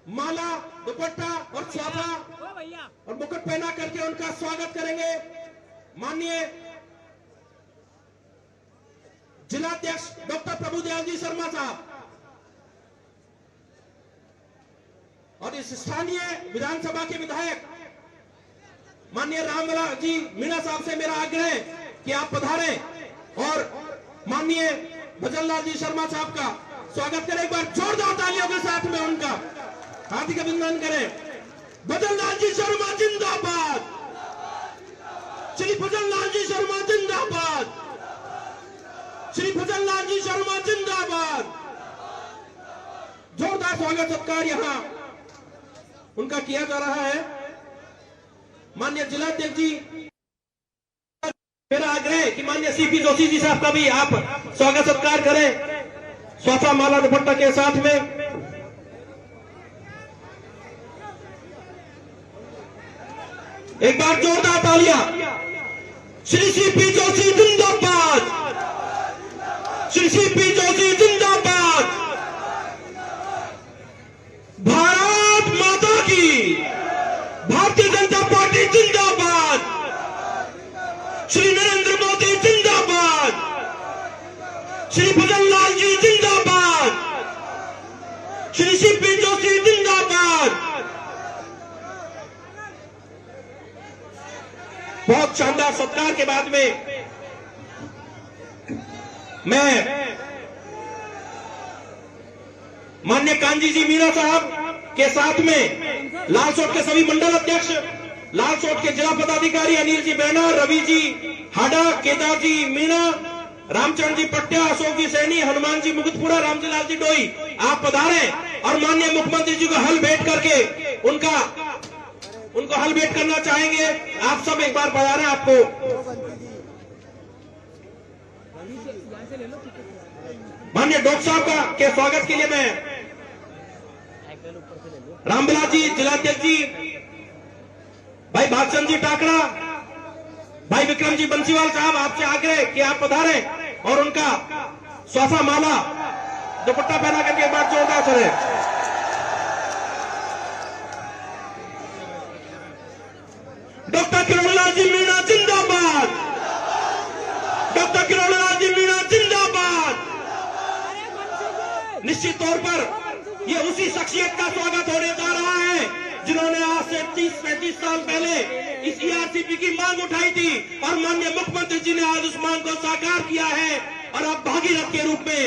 माला, दुपट्टा और छापा और मुकुट पहना करके उनका स्वागत करेंगे माननीय जिलाध्यक्ष डॉक्टर प्रभुदयाल जी शर्मा साहब। और इस स्थानीय विधानसभा के विधायक माननीय रामविलास जी मीणा साहब से मेरा आग्रह है कि आप पधारें और माननीय भजनलाल जी शर्मा साहब का स्वागत करें। एक बार जोरदार तालियों के साथ में उनका हार्दिक अभिनंदन करें। भजनलाल जी शर्मा जिंदाबाद, श्री भजनलाल जी शर्मा जिंदाबाद, श्री भजनलाल जी शर्मा जिंदाबाद। जोरदार स्वागत सत्कार यहां उनका किया जा रहा है। माननीय जिलाध्यक्ष जी, मेरा आग्रह है कि माननीय सीपी जोशी जी साहब का भी आप स्वागत सत्कार करें स्वाफा माला दुपट्टा के साथ में। एक बार जोरदार तालियां। श्री सीपी जोशी जिंदाबाद, श्री सीपी जोशी जिंदाबाद। भारत माता की, भारतीय जनता पार्टी जिंदाबाद, श्री नरेंद्र मोदी जिंदाबाद, श्री भजनलाल जी जिंदाबाद, श्री सीपी जोशी जिंदाबाद। बहुत शानदार सत्कार के बाद में मैं माननीय कांजी जी मीणा साहब के साथ में लालसोट के सभी मंडल अध्यक्ष, लालसोट के जिला पदाधिकारी अनिल जी बैना, रवि जी हाडा, केदार जी मीणा, रामचंद्र जी पट्टिया, अशोक जी सैनी, हनुमान जी मुगतपुरा, रामजी लाल जी डोई, आप पधारें और माननीय मुख्यमंत्री जी को हल भेंट करके उनको हल भेंट करना चाहेंगे। आप सब एक बार पधारें। आपको माननीय डॉक्टर साहब का के स्वागत के लिए मैं रामविलास जी जिलाध्यक्ष जी, भाई भागचंद जी टाकड़ा, भाई विक्रम जी बंसीवाल साहब, आपसे आग्रह कि आप पधारें और उनका स्वाफा माला दुपट्टा पहना करके एक बार जोरदार करें। डॉक्टर किरोड़ीलाल जी मीणा जिंदाबाद, डॉक्टर किरोड़ीलाल जी मीणा जिंदाबाद। निश्चित तौर पर यह उसी शख्सियत का स्वागत होने जा रहा है जिन्होंने आज से 30-35 साल पहले इस ईआरसीपी की मांग उठाई थी और माननीय मुख्यमंत्री जी ने आज उस मांग को साकार किया है। और अब भागीरथ के रूप में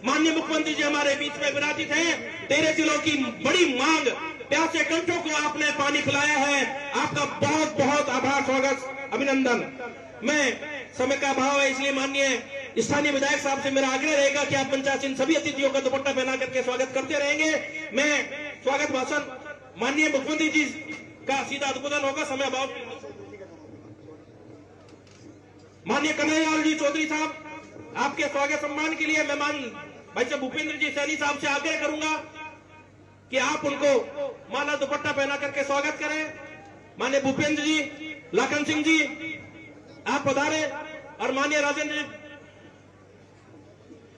माननीय मुख्यमंत्री जी हमारे बीच में विराजित हैं। 13 जिलों की बड़ी मांग, प्यासे कंठों को आपने पानी पिलाया है। आपका बहुत बहुत आभार, स्वागत, अभिनंदन। मैं समय का अभाव है इसलिए माननीय स्थानीय विधायक साहब से मेरा आग्रह रहेगा कि आप मंचासीन इन सभी अतिथियों का दुपट्टा पहना करके स्वागत करते रहेंगे। मैं स्वागत भाषण माननीय मुख्यमंत्री जी का सीधा उद्बोधन होगा, समय अभाव। माननीय कन्हैयालाल जी चौधरी साहब, आपके स्वागत सम्मान के लिए मेहमान भाई साहब भूपेंद्र जी सैनी साहब से आग्रह करूंगा कि आप उनको माला दुपट्टा पहना करके स्वागत करें। माननीय भूपेंद्र जी, लाखन सिंह जी, आप पधारे और माननीय राजेंद्र जी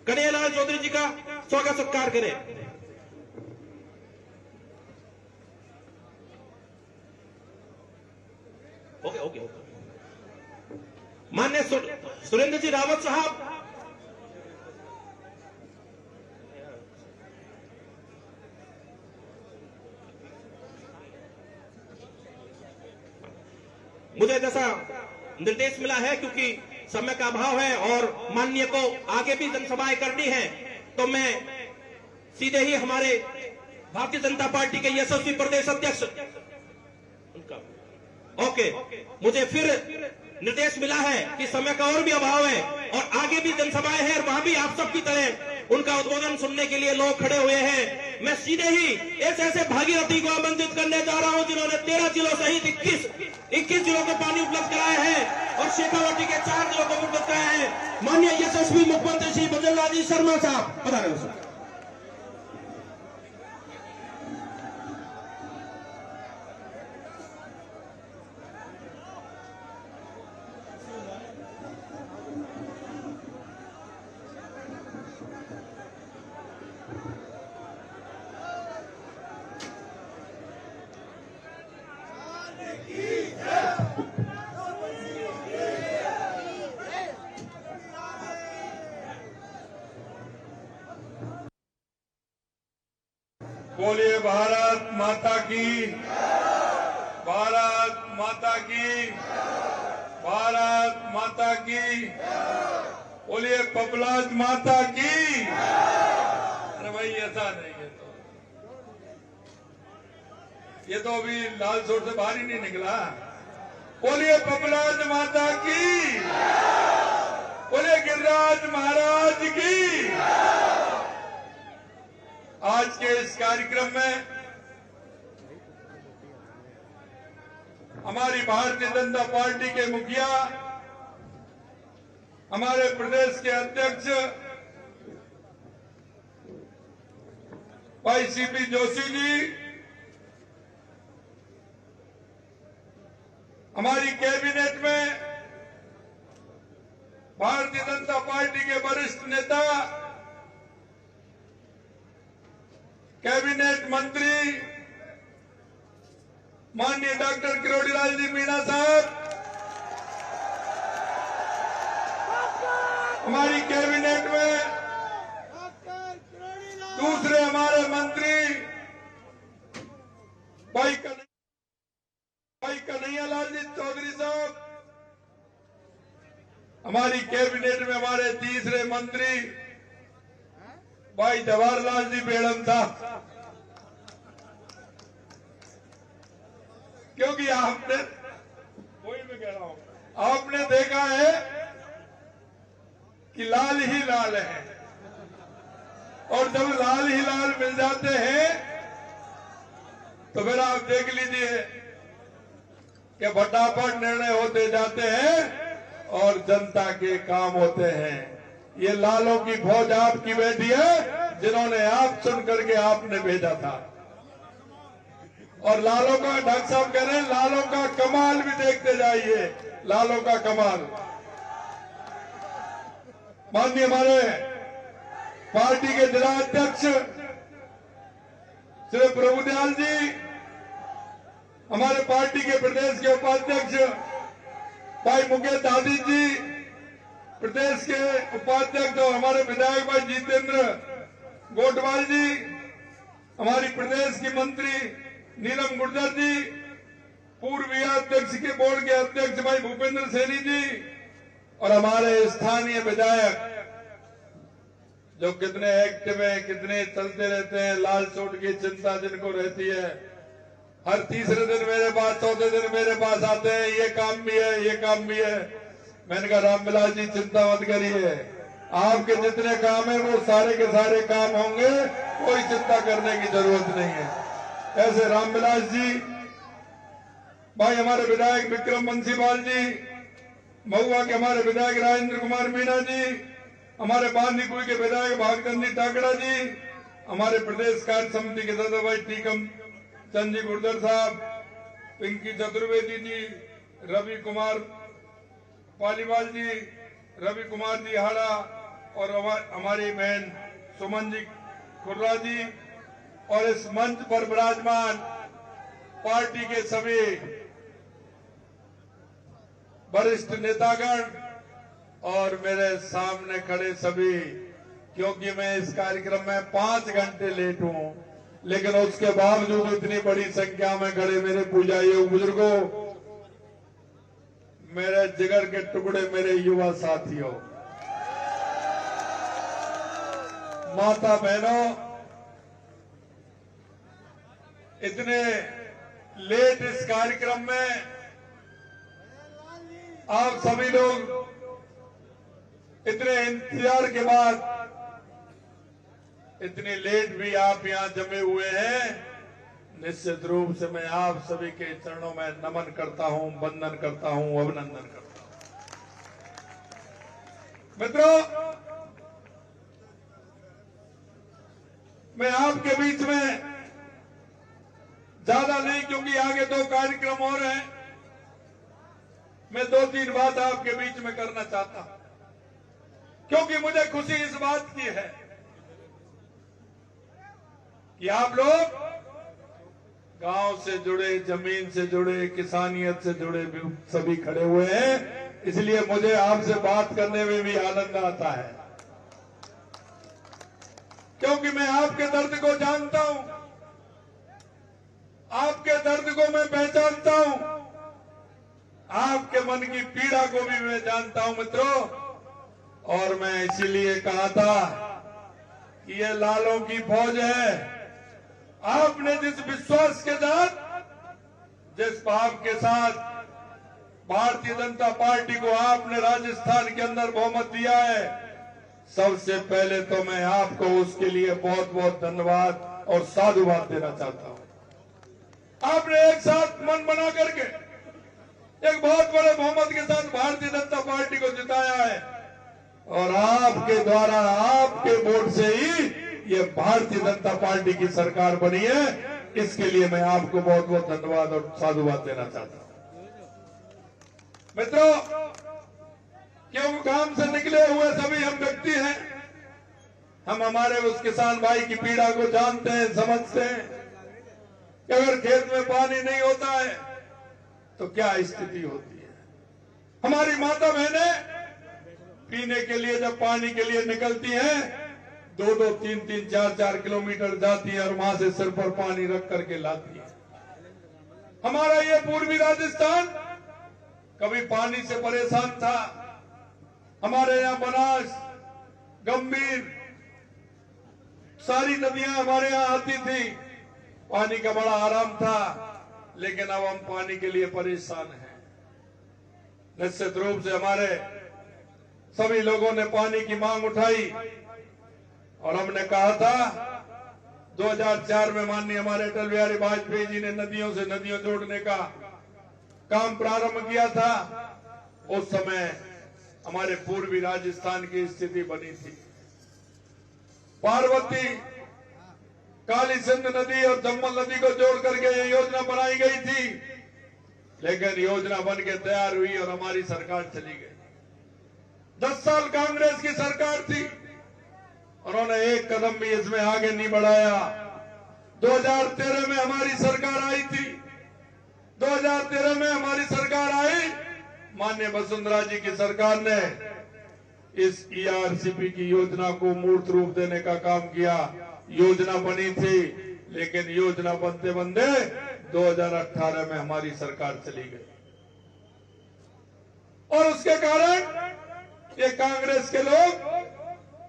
कन्हैयालाल चौधरी जी का स्वागत सत्कार करें। Okay okay okay. माननीय सुरेंद्र जी रावत साहब, मुझे जैसा निर्देश मिला है क्योंकि समय का अभाव है और माननीय को आगे भी जनसभाएं करनी है, तो मैं सीधे ही हमारे भारतीय जनता पार्टी के यशस्वी प्रदेश अध्यक्ष उनका ओके, मुझे फिर निर्देश मिला है कि समय का और भी अभाव है और आगे भी जनसभाएं हैं और वहां भी आप सबकी तरह उनका उद्बोधन सुनने के लिए लोग खड़े हुए हैं। मैं सीधे ही ऐसे भागीरथी को आमंत्रित करने जा रहा हूं जिन्होंने 13 जिलों सहित 21 जिलों को पानी उपलब्ध कराया है और शेखावाटी के 4 जिलों को उपलब्ध कराया है। माननीय यशस्वी मुख्यमंत्री श्री भजनलाल जी शर्मा साहब पधारे। बोलिए भारत माता की, भारत माता की, भारत माता की। बोलिए पपलाज माता की। अरे भाई ऐसा नहीं है, ये तो अभी लाल सोट से बाहर ही नहीं निकला। बोलिए पपलाज माता की, बोलिए गिरिराज महाराज की। आज के इस कार्यक्रम में हमारी भारतीय जनता पार्टी के मुखिया, हमारे प्रदेश के अध्यक्ष भाई सीपी जोशी जी, हमारी कैबिनेट में भारतीय जनता पार्टी के वरिष्ठ नेता, कैबिनेट मंत्री माननीय डॉक्टर किरोड़ीलाल जी मीणा साहब, हमारी कैबिनेट में दूसरे हमारे मंत्री भाई कन्हैयालाल जी चौधरी साहब, हमारी कैबिनेट में हमारे तीसरे मंत्री भाई जवाहरलाल जी बेड़म साहब। क्योंकि आपने, वही मैं कह रहा हूं, आपने देखा है कि लाल ही लाल है, और जब लाल ही लाल मिल जाते हैं तो फिर आप देख लीजिए कि फटाफट निर्णय होते जाते हैं और जनता के काम होते हैं। ये लालों की फौज आपकी बेटी है, जिन्होंने आप चुन करके आपने भेजा था। और लालों का, डॉक्टर साहब कह रहे हैं, लालों का कमाल भी देखते जाइए, लालों का कमाल। माननीय हमारे पार्टी के जिला अध्यक्ष श्री प्रभुदयाल जी, हमारे पार्टी के प्रदेश के उपाध्यक्ष भाई मुकेश दादी जी, प्रदेश के उपाध्यक्ष और हमारे विधायक भाई जितेंद्र गोटवाल जी, हमारी प्रदेश की मंत्री नीलम गुर्जर जी, पूर्व अध्यक्ष के बोर्ड के अध्यक्ष भाई भूपेंद्र सैनी जी, और हमारे स्थानीय विधायक जो कितने एक्टिव हैं, कितने चलते रहते हैं, लाल चोट की चिंता जिनको रहती है, हर तीसरे दिन मेरे पास, चौथे दिन मेरे पास आते हैं, ये काम भी है, ये काम भी है। मैंने कहा रामविलास जी चिंता मत करिए, आपके जितने काम है वो सारे के सारे काम होंगे, कोई चिंता करने की जरूरत नहीं है। ऐसे रामविलास जी भाई, हमारे विधायक विक्रम बंसीवाल जी, महुआ के हमारे विधायक राजेंद्र कुमार मीणा जी, हमारे बांदीकुई के विधायक भागचंदी टाकड़ा जी, हमारे प्रदेश कार्य समिति के सदस्य भाई टीकम चंद जी गुर्जर साहब, पिंकी चतुर्वेदी जी, रवि कुमार पालीवाल जी, रवि कुमार जी हाड़ा, और हमारी बहन सुमन जी खुर्रा जी, और इस मंच पर विराजमान पार्टी के सभी वरिष्ठ नेतागण और मेरे सामने खड़े सभी, क्योंकि मैं इस कार्यक्रम में 5 घंटे लेट हूं, लेकिन उसके बावजूद इतनी बड़ी संख्या में खड़े मेरे पूजाइयों, बुजुर्गों, मेरे जिगर के टुकड़े, मेरे युवा साथियों, माता बहनों, इतने लेट इस कार्यक्रम में आप सभी लोग इतने इंतजार के बाद इतनी लेट भी आप यहां जमे हुए हैं, निश्चित रूप से मैं आप सभी के चरणों में नमन करता हूं, वंदन करता हूं, अभिनंदन करता हूं। मित्रों, मैं आपके बीच में ज्यादा नहीं, क्योंकि आगे 2 कार्यक्रम और हैं, मैं 2-3 बात आपके बीच में करना चाहता हूं, क्योंकि मुझे खुशी इस बात की है कि आप लोग गांव से जुड़े, जमीन से जुड़े, किसानियत से जुड़े सभी खड़े हुए हैं, इसलिए मुझे आपसे बात करने में भी आनंद आता है, क्योंकि मैं आपके दर्द को जानता हूं। को मैं पहचानता हूं, आपके मन की पीड़ा को भी मैं जानता हूं मित्रों। और मैं इसीलिए कहा था कि ये लालों की फौज है। आपने जिस विश्वास के साथ, जिस भाव के साथ भारतीय जनता पार्टी को आपने राजस्थान के अंदर बहुमत दिया है, सबसे पहले तो मैं आपको उसके लिए बहुत बहुत धन्यवाद और साधुवाद देना चाहता हूं। आपने एक साथ मन बना करके एक बहुत बड़े बहुमत के साथ भारतीय जनता पार्टी को जिताया है और आपके द्वारा, आपके वोट से ही ये भारतीय जनता पार्टी की सरकार बनी है। इसके लिए मैं आपको बहुत बहुत धन्यवाद और साधुवाद देना चाहता हूं। मित्रों, क्यों काम से निकले हुए सभी हम व्यक्ति हैं। हम हमारे उस किसान भाई की पीड़ा को जानते हैं, समझते हैं कि अगर खेत में पानी नहीं होता है तो क्या स्थिति होती है। हमारी माता बहनें पीने के लिए जब पानी के लिए निकलती हैं, 2-2, 3-3, 4-4 किलोमीटर जाती है और वहां से सिर पर पानी रख करके लाती है। हमारा ये पूर्वी राजस्थान कभी पानी से परेशान था। हमारे यहाँ बनास, गंभीर, सारी नदियां हमारे यहाँ आती थी, पानी का बड़ा आराम था। लेकिन अब हम पानी के लिए परेशान हैं। निश्चित रूप से हमारे सभी लोगों ने पानी की मांग उठाई और हमने कहा था 2004 में माननीय हमारे अटल बिहारी वाजपेयी जी ने नदियों से नदियों जोड़ने का काम प्रारंभ किया था। उस समय हमारे पूर्वी राजस्थान की स्थिति बनी थी। पार्वती, काली सिंध नदी और चंबल नदी को जोड़ करके ये योजना बनाई गई थी, लेकिन योजना बन के तैयार हुई और हमारी सरकार चली गई। 10 साल कांग्रेस की सरकार थी, उन्होंने एक कदम भी इसमें आगे नहीं बढ़ाया। 2013 में हमारी सरकार आई थी। 2013 में हमारी सरकार आई, माननीय वसुंधरा जी की सरकार ने इस ईआरसीपी की योजना को मूर्त रूप देने का काम किया। योजना बनी थी, लेकिन योजना बनते बनते 2018 में हमारी सरकार चली गई और उसके कारण ये कांग्रेस के लोग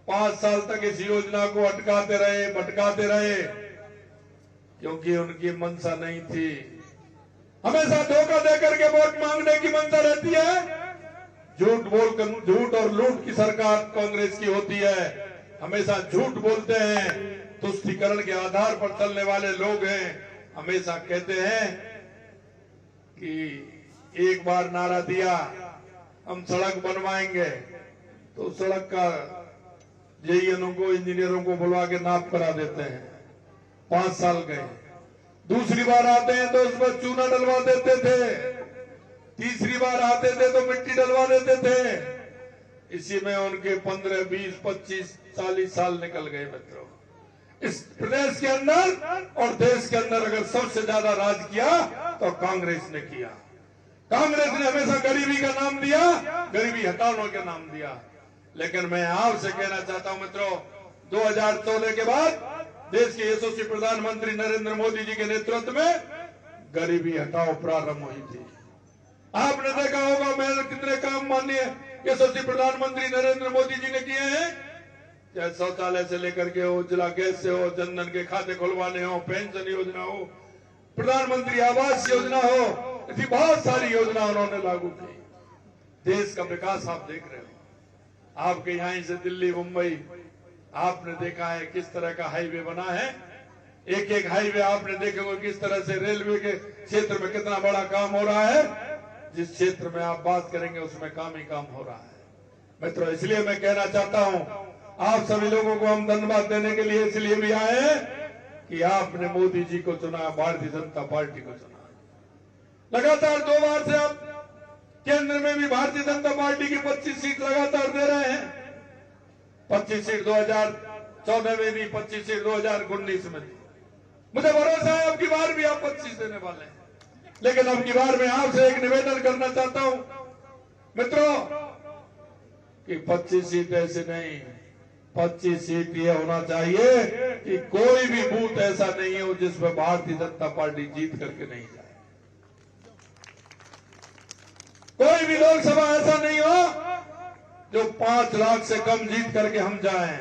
5 साल तक इस योजना को अटकाते रहे, भटकाते रहे, क्योंकि उनकी मंशा नहीं थी। हमेशा धोखा देकर के वोट मांगने की मंशा रहती है। झूठ और लूट की सरकार कांग्रेस की होती है। हमेशा झूठ बोलते हैं, तुष्टीकरण के आधार पर चलने वाले लोग हैं। हमेशा कहते हैं कि एक बार नारा दिया हम सड़क बनवाएंगे, तो सड़क का जेईएनओ को, इंजीनियरों को बुलवा के नाप करा देते हैं। 5 साल गए। दूसरी बार आते हैं तो उस पर चूना डलवा देते थे। तीसरी बार आते थे तो मिट्टी डलवा देते थे। इसी में उनके 15, 20, 25, 40 साल निकल गए। मित्रों, इस प्रदेश के अंदर और देश के अंदर अगर सबसे ज्यादा राज किया तो कांग्रेस ने किया। कांग्रेस ने हमेशा गरीबी का नाम दिया, गरीबी हटाने का नाम दिया। लेकिन मैं आपसे कहना चाहता हूं मित्रों, 2014 के बाद देश के यशस्वी प्रधानमंत्री नरेंद्र मोदी जी के नेतृत्व में गरीबी हटाओ प्रारंभ हुई थी। आपने देखा होगा मैं कितने काम माननीय यशस्वी प्रधानमंत्री नरेंद्र मोदी जी ने किए हैं, चाहे शौचालय से लेकर के उज्ज्वला गैस से हो, जनधन के खाते खुलवाने हो, पेंशन योजना हो, प्रधानमंत्री आवास योजना हो, ऐसी बहुत सारी योजना उन्होंने लागू की। देश का विकास आप देख रहे हो। आपके यहां से दिल्ली, मुंबई आपने देखा है किस तरह का हाईवे बना है। एक एक हाईवे आपने देखे होगा किस तरह से रेलवे के क्षेत्र में कितना बड़ा काम हो रहा है। जिस क्षेत्र में आप बात करेंगे उसमें काम ही काम हो रहा है। मित्रों, इसलिए मैं कहना चाहता हूं, आप सभी लोगों को हम धन्यवाद देने के लिए इसलिए भी आए हैं कि आपने मोदी जी को चुना, भारतीय जनता पार्टी को चुना। लगातार 2 बार से आप केंद्र में भी भारतीय जनता पार्टी की 25 सीट लगातार दे रहे हैं। 25 सीट 2014 में दी, 25 सीट 2019 में दी। मुझे भरोसा है अब की बार भी आप 25 देने वाले हैं। लेकिन अब की बार मैं आपसे एक निवेदन करना चाहता हूं मित्रों कि 25 सीट ऐसे नहीं, 25 सीट ये होना चाहिए कि कोई भी बूथ ऐसा नहीं हो जिसमें भारतीय जनता पार्टी जीत करके नहीं जाए। कोई भी लोकसभा ऐसा नहीं हो जो 5 लाख से कम जीत करके हम जाएं।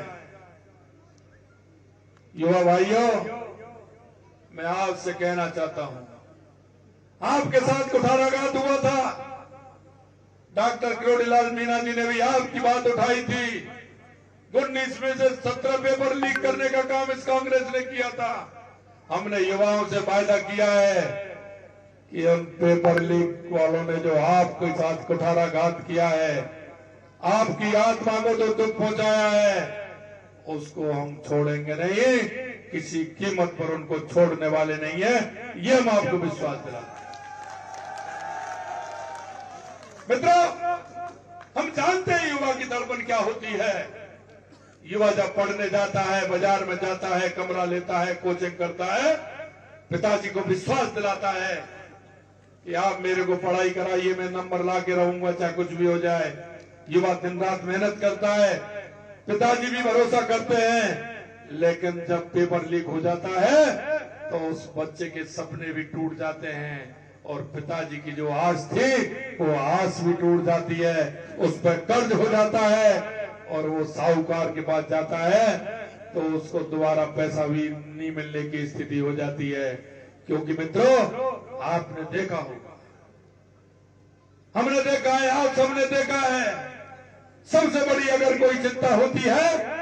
युवा भाइयों, मैं आपसे कहना चाहता हूं, आपके साथ कुठाराघात हुआ था, डॉक्टर किरोड़ीलाल मीणा जी ने भी आपकी बात उठाई थी। 19 में से 17 पेपर लीक करने का काम इस कांग्रेस ने किया था। हमने युवाओं से वायदा किया है कि उन पेपर लीक वालों ने जो आपके साथ कुठाराघात किया है, आपकी आत्मा को जो दुख पहुंचाया है, उसको हम छोड़ेंगे नहीं, किसी कीमत पर उनको छोड़ने वाले नहीं है। ये हम आपको विश्वास दिलाते हैं। मित्रों, हम जानते हैं युवा की तड़पन क्या होती है। युवा जब पढ़ने जाता है, बाजार में जाता है, कमरा लेता है, कोचिंग करता है, पिताजी को विश्वास दिलाता है कि आप मेरे को पढ़ाई कराइए, मैं नंबर ला के रहूंगा चाहे कुछ भी हो जाए। युवा दिन रात मेहनत करता है, पिताजी भी भरोसा करते हैं, लेकिन जब पेपर लीक हो जाता है तो उस बच्चे के सपने भी टूट जाते हैं और पिताजी की जो आस थी वो आस भी टूट जाती है, उस पर कर्ज हो जाता है और वो साहूकार के पास जाता है तो उसको दोबारा पैसा भी नहीं मिलने की स्थिति हो जाती है। क्योंकि मित्रों, आपने देखा होगा, हमने देखा है, आप सबने देखा है, सबसे बड़ी अगर कोई चिंता होती है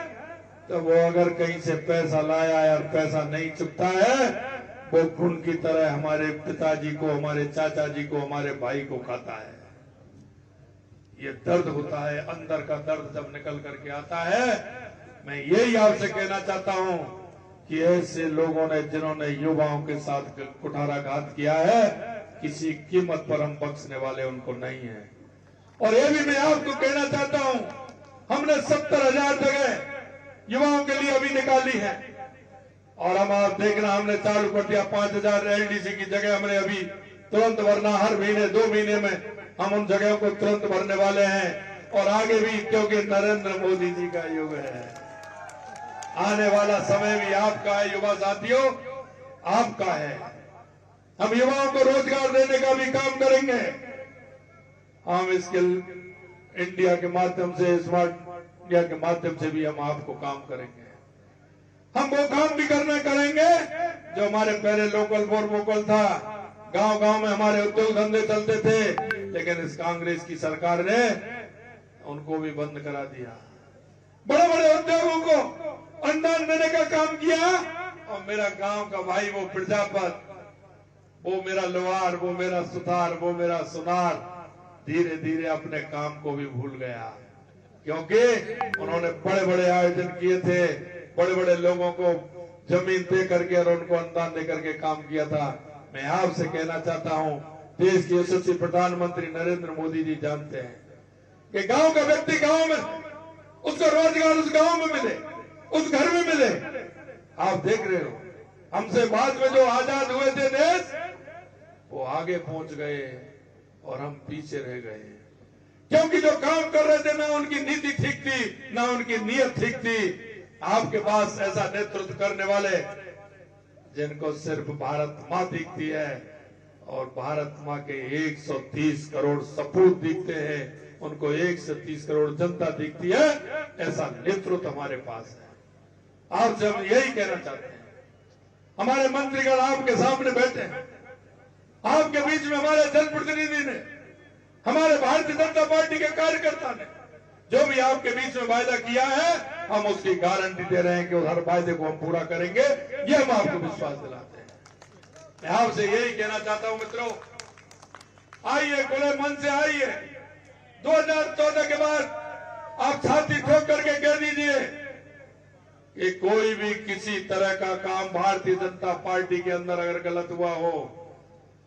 तो वो अगर कहीं से पैसा लाया है और पैसा नहीं चुकता है, वो खून की तरह हमारे पिताजी को, हमारे चाचा जी को, हमारे भाई को खाता है। ये दर्द होता है, अंदर का दर्द जब निकल करके आता है। मैं यही आपसे कहना चाहता हूं कि ऐसे लोगों ने, जिन्होंने युवाओं के साथ कुठाराघात किया है, किसी कीमत पर हम बख्शने वाले उनको नहीं है। और ये भी मैं आपको कहना चाहता हूं, हमने 70,000 जगह युवाओं के लिए अभी निकाली है और हम, आप देखना, हमने चालू कर दिया 5,000 एलडीसी की जगह हमने अभी तुरंत भरना। हर महीने 2 महीने में हम उन जगहों को तुरंत भरने वाले हैं और आगे भी, क्योंकि नरेंद्र मोदी जी का युग है। आने वाला समय भी आपका है युवा साथियों, आपका है। हम युवाओं को रोजगार देने का भी काम करेंगे। हम स्किल इंडिया के माध्यम से, स्मार्ट इंडिया के माध्यम से भी हम आपको काम करेंगे। हम वो काम भी करेंगे जो हमारे पहले लोकल फॉर वोकल था। गांव गांव में हमारे उद्योग धंधे चलते थे, लेकिन इस कांग्रेस की सरकार ने उनको भी बंद करा दिया। बड़े बड़े उद्योगों को अनुदान देने का काम किया और मेरा गांव का भाई, वो प्रजापत, वो मेरा लोहार, वो मेरा सुथार, वो मेरा सुनार, धीरे धीरे अपने काम को भी भूल गया। क्योंकि उन्होंने बड़े बड़े आयोजन किए थे, बड़े बड़े लोगों को जमीन दे करके और उनको अनुदान दे करके काम किया था। मैं आपसे कहना चाहता हूं, देश के यशस्वी प्रधानमंत्री नरेंद्र मोदी जी जानते हैं कि गांव का व्यक्ति गांव में, उसको रोजगार उस गांव में मिले, उस घर में मिले। आप देख रहे हो, हमसे बाद में जो आजाद हुए थे देश, वो आगे पहुंच गए और हम पीछे रह गए। क्योंकि जो काम कर रहे थे, ना उनकी नीति ठीक थी, ना उनकी नीयत ठीक थी। आपके पास ऐसा नेतृत्व करने वाले, जिनको सिर्फ भारत माँ दिखती है और भारत माँ के 130 करोड़ सपूत दिखते हैं, उनको 1 से 30 करोड़ जनता दिखती है, ऐसा नेतृत्व हमारे पास है। आपसे हम यही कहना चाहते हैं। हमारे मंत्रीगण आपके सामने बैठे हैं, आपके बीच में हमारे जनप्रतिनिधि ने, हमारे भारतीय जनता पार्टी के कार्यकर्ता ने जो भी आपके बीच में वायदा किया है, हम उसकी गारंटी दे रहे हैं कि हर वायदे को हम पूरा करेंगे। ये हम आपको विश्वास दिलाते हैं। मैं आपसे यही कहना चाहता हूं मित्रों, आइए, खुले मन से आइए। 2014 के बाद आप छाती ठोक करके कह दीजिए कि कोई भी किसी तरह का काम भारतीय जनता पार्टी के अंदर अगर गलत हुआ हो,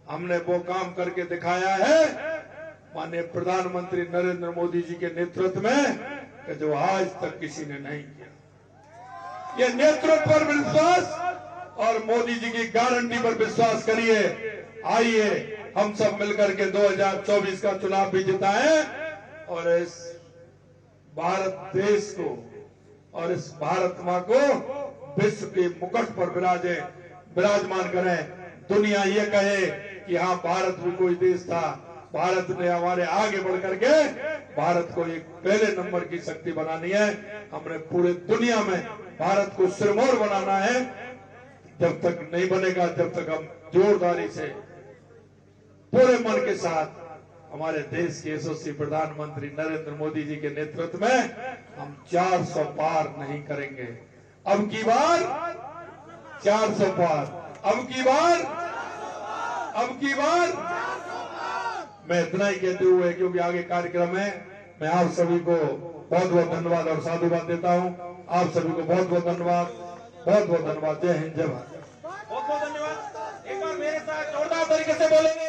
हमने वो काम करके दिखाया है माननीय प्रधानमंत्री नरेंद्र मोदी जी के नेतृत्व में, कि जो आज तक किसी ने नहीं किया। ये नेतृत्व पर विश्वास और मोदी जी की गारंटी पर विश्वास करिए। आइए, हम सब मिलकर के 2024 का चुनाव भी जिताएं और इस भारत देश को और इस भारत मां को विश्व के मुकुट पर विराजमान करें। दुनिया ये कहे कि हाँ, भारत भी कोई देश था, भारत ने हमारे आगे बढ़ करके भारत को एक पहले नंबर की शक्ति बनानी है। हमने पूरे दुनिया में भारत को सिरमौर बनाना है। जब तक नहीं बनेगा, जब तक हम जोरदारी से पूरे मन के साथ हमारे देश के यशस्वी प्रधानमंत्री नरेंद्र मोदी जी के नेतृत्व में हम 400 पार नहीं करेंगे। अब की बार 400 पार, अब की बार मैं इतना ही कहते हुए, क्योंकि आगे कार्यक्रम है, मैं आप सभी को बहुत बहुत धन्यवाद और साधुवाद देता हूं। आप सभी को बहुत बहुत धन्यवाद, बहुत बहुत धन्यवाद। जय हिंद, जय भारत। बहुत बहुत धन्यवाद। एक बार मेरे साथ जोरदार तरीके से बोलेंगे।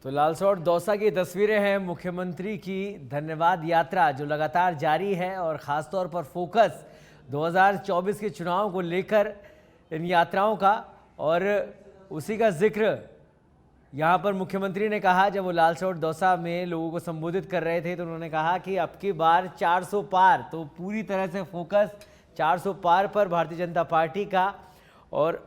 तो लालसोट दौसा की तस्वीरें हैं मुख्यमंत्री की धन्यवाद यात्रा जो लगातार जारी है और ख़ासतौर पर फोकस 2024 के चुनाव को लेकर इन यात्राओं का, और उसी का जिक्र यहाँ पर मुख्यमंत्री ने कहा जब वो लालसोट दौसा में लोगों को संबोधित कर रहे थे तो उन्होंने कहा कि अब की बार 400 पार, तो पूरी तरह से फोकस 400 पार पर भारतीय जनता पार्टी का। और